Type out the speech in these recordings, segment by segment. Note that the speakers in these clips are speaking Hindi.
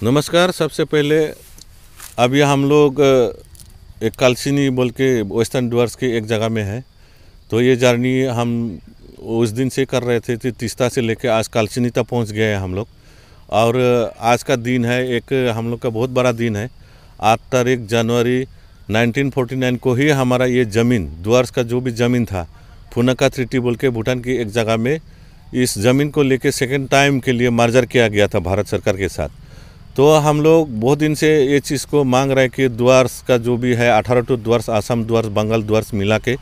नमस्कार। सबसे पहले अभी हम लोग एक कालचिनी बोल के वेस्टर्न डुअर्स की एक जगह में है। तो ये जर्नी हम उस दिन से कर रहे थे, तीस्ता से लेके आज कालचिनी तक पहुंच गए हैं हम लोग। और आज का दिन है, एक हम लोग का बहुत बड़ा दिन है। 8 तारीख जनवरी 1949 को ही हमारा ये ज़मीन, डुअर्स का जो भी ज़मीन था, फुनाका ट्रीटी बोल के भूटान की एक जगह में इस ज़मीन को लेके सेकेंड टाइम के लिए मर्जर किया गया था भारत सरकार के साथ। तो हम लोग बहुत दिन से ये चीज़ को मांग रहे हैं कि डुअर्स का जो भी है 18 डुअर्स, आसाम डुअर्स, बंगाल डुअर्स मिला के,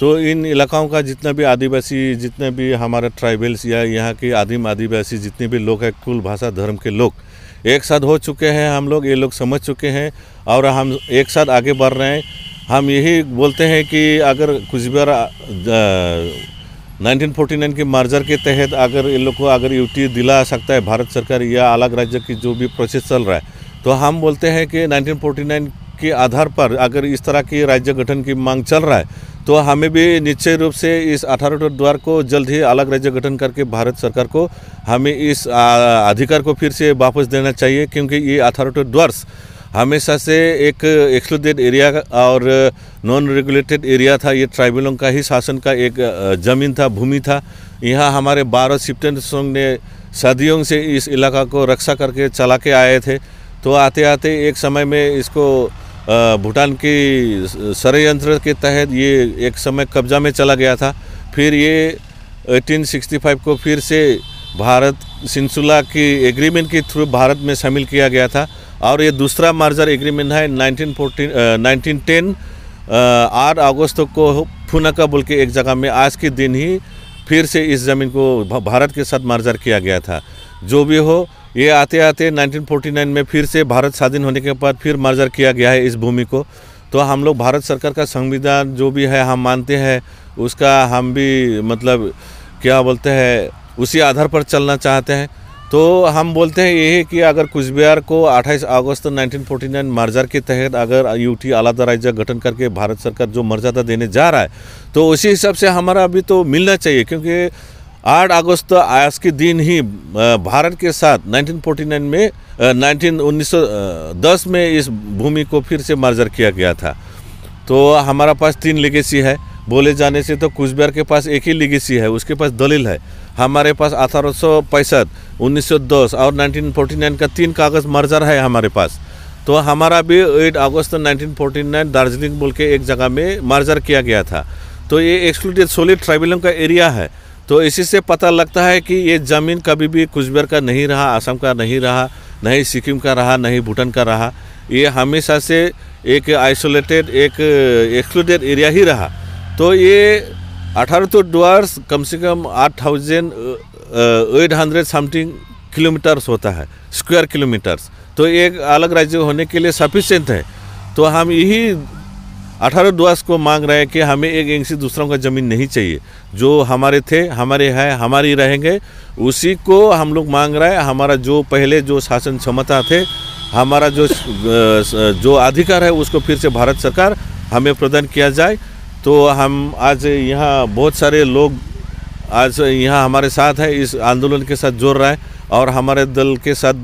तो इन इलाकाओं का जितना भी आदिवासी, जितने भी हमारे ट्राइबल्स या यहाँ के आदिम आदिवासी जितने भी लोग हैं, कुल भाषा धर्म के लोग एक साथ हो चुके हैं। हम लोग ये लोग समझ चुके हैं और हम एक साथ आगे बढ़ रहे हैं। हम यही बोलते हैं कि अगर कुछ बार 1949 के मर्जर के तहत अगर इन लोग को अगर यूटी दिला सकता है भारत सरकार या अलग राज्य की जो भी प्रोसेस चल रहा है, तो हम बोलते हैं कि 1949 के आधार पर अगर इस तरह की राज्य गठन की मांग चल रहा है, तो हमें भी निश्चय रूप से इस 18 द्वार को जल्द ही अलग राज्य गठन करके भारत सरकार को हमें इस अधिकार को फिर से वापस देना चाहिए। क्योंकि ये 18 द्वार्स हमेशा से एक एक्सक्लूडेड एरिया और नॉन रेगुलेटेड एरिया था। ये ट्राइबलों का ही शासन का एक ज़मीन था, भूमि था। यहाँ हमारे 12 शिफ्टेन सोंग ने सदियों से इस इलाका को रक्षा करके चला के आए थे। तो आते आते एक समय में इसको भूटान की षड्यंत्र के तहत ये एक समय कब्जा में चला गया था। फिर ये 1865 को फिर से भारत सिंसुला की एग्रीमेंट के थ्रू भारत में शामिल किया गया था। और ये दूसरा मर्जर एग्रीमेंट है 1910 8 अगस्त को फुनाका बोल के एक जगह में आज के दिन ही फिर से इस ज़मीन को भारत के साथ मर्जर किया गया था। जो भी हो, ये आते आते 1949 में फिर से भारत स्वाधीन होने के बाद फिर मर्जर किया गया है इस भूमि को। तो हम लोग भारत सरकार का संविधान जो भी है हम मानते हैं, उसका हम भी मतलब क्या बोलते हैं, उसी आधार पर चलना चाहते हैं। तो हम बोलते हैं यही कि अगर कुचबिहार को 28 अगस्त 1949 मर्जर के तहत अगर यूटी अलग राज्य गठन करके भारत सरकार जो मर्यादा देने जा रहा है, तो उसी हिसाब से हमारा अभी तो मिलना चाहिए। क्योंकि 8 अगस्त आज के दिन ही भारत के साथ 1949 में 1910 में इस भूमि को फिर से मर्जर किया गया था। तो हमारा पास 3 लेगेसी है बोले जाने से। तो कुचबिहार के पास एक ही लेगेसी है, उसके पास दलील है। हमारे पास 1865, 1910 और 1949 का 3 कागज़ मर्जर है हमारे पास। तो हमारा भी 8 अगस्त 1949 दार्जिलिंग बोल के एक जगह में मर्जर किया गया था। तो ये एक्सक्लूडेड सोलिड ट्राइबलों का एरिया है। तो इसी से पता लगता है कि ये ज़मीन कभी भी कुचबिहार का नहीं रहा, असम का नहीं रहा, नहीं सिक्किम का रहा, नहीं भूटान का रहा। ये हमेशा से एक आइसोलेटेड, एक एक्सक्लूडेड एरिया ही रहा। तो ये 18 डुअर्स कम से कम 8,800 समथिंग किलोमीटर्स होता है, स्क्वायर किलोमीटर्स। तो एक अलग राज्य होने के लिए सफिशिएंट है। तो हम यही 18 डुअर्स को मांग रहे हैं कि हमें एक इंच से दूसरों का ज़मीन नहीं चाहिए। जो हमारे थे, हमारे हैं, हमारी रहेंगे, उसी को हम लोग मांग रहे हैं। हमारा जो पहले जो शासन क्षमता थे, हमारा जो अधिकार है, उसको फिर से भारत सरकार हमें प्रदान किया जाए। तो हम आज यहाँ बहुत सारे लोग आज यहाँ हमारे साथ है, इस आंदोलन के साथ जोड़ रहा है और हमारे दल के साथ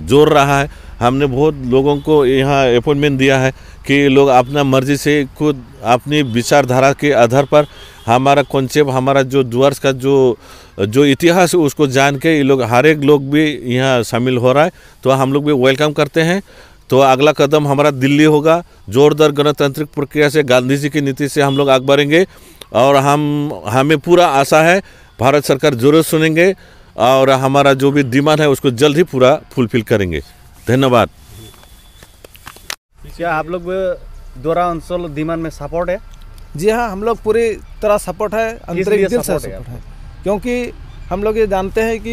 जोड़ रहा है। हमने बहुत लोगों को यहाँ अपॉइंटमेंट दिया है कि लोग अपना मर्जी से खुद अपनी विचारधारा के आधार पर हमारा कॉन्सेप्ट, हमारा जो डुअर्स का जो इतिहास है उसको जान के ये लोग, हर एक लोग भी यहाँ शामिल हो रहा है। तो हम लोग भी वेलकम करते हैं। तो अगला कदम हमारा दिल्ली होगा। जोरदार गणतांत्रिक प्रक्रिया से, गांधी जी की नीति से हम लोग आगे बढ़ेंगे। और हमें पूरा आशा है भारत सरकार जरूर सुनेंगे और हमारा जो भी डिमांड है उसको जल्द ही पूरा फुलफिल करेंगे। धन्यवाद। क्या आप लोग दोरा अंचल डिमांड में सपोर्ट है? जी हाँ, हम लोग पूरी तरह सपोर्ट है, आंतरिक दिल से सपोर्ट है। क्योंकि हम लोग ये जानते हैं कि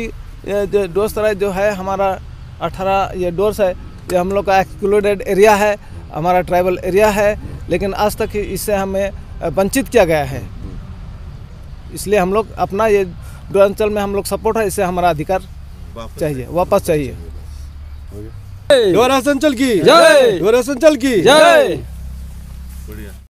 ये जो डोर्स जो है हमारा 18 ये डोर्स है, ये हम लोग का एक्सक्लूडेड एरिया है, हमारा ट्राइबल एरिया है। लेकिन आज तक इससे हमें वंचित किया गया है। इसलिए हम लोग अपना ये डोरांचल में हम लोग सपोर्ट है, इससे हमारा अधिकार चाहिए, वापस चाहिए। डोरा अंचल की जय, डोरा अंचल की जय।